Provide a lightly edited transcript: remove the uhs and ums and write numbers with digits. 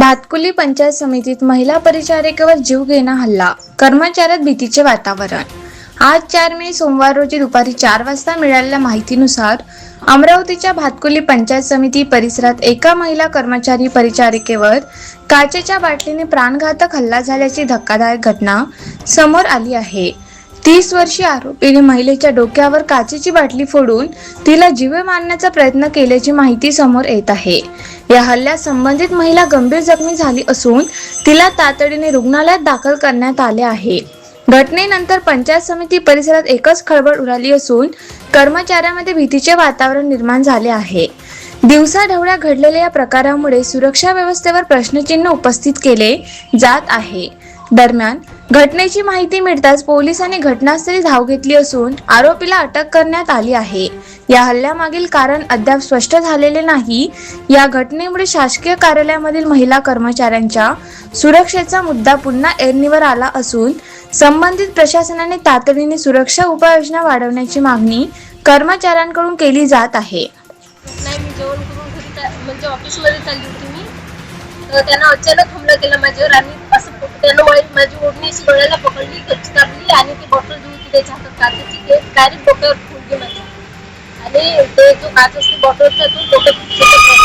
भातकुली पंचायत समितीत महिला परिचारिकेवर जीवघेणा हल्ला, कर्मचाऱ्यात भीतीचे वातावरण. आज 4 मे सोमवार रोजी दुपारी 4 वाजता मिळालेल्या माहितीनुसार अमरावतीच्या भातकुली पंचायत समिती परिसरात एका महिला कर्मचारी परिचारिकेवर काचेच्या बाटलीने प्राणघातक हल्ला झाल्याची धक्कादायक घटना समोर आली आहे. 30 वर्षीय आरोपीने महिलेच्या डोक्यावर काचेची बाटली फोडून तिला जीवे मारण्याचा प्रयत्न केल्याची माहिती समोर येत आहे. या हल्ल्यात संबंधित महिला गंभीर जखमी झाली असून तिला तातडीने रुग्णालयात दाखल करण्यात आले आहे. घटनेनंतर पंचायत समिती परिसरात एकच खळबळ उडाली असून कर्मचाऱ्यांमध्ये भीतीचे वातावरण निर्माण झाले आहे. दिवसाढवळ्या घडलेल्या या प्रकारामुळे सुरक्षा व्यवस्थेवर प्रश्नचिन्ह उपस्थित केले जात आहे. दरम्यान घटनेची माहिती मिळताच पोलिसांनी घटनास्थळी धाव घेतली असून आरोपीला अटक करण्यात आली आहे. या हल्ल्यामागील कारण अद्याप स्पष्ट झालेले नाही. या घटनेमुळे शासकीय कार्यालयामधील महिला कर्मचाऱ्यांच्या सुरक्षेचा मुद्दा पुन्हा ऐरणीवर आला असून संबंधित प्रशासनाने तातडीने सुरक्षा उपाययोजना वाढवण्याची मागणी कर्मचाऱ्यांकडून केली जात आहे. नाही, मी जेवण करून घरी म्हणजे ऑफिसमध्ये चालली होती मी. तर त्यांना अचानक हमला केला माझ्यावर आणि असं त्यानं माझी ओढणी अशी डोळ्याला पकडली, कच्ची दाबली आणि ती बॉटल जी होती त्याच्या हातात काचेची ते डायरेक्ट डोक्यावर फुटली माझ्या. आणि ते जो काच असते बॉटलचा तो डोक्यात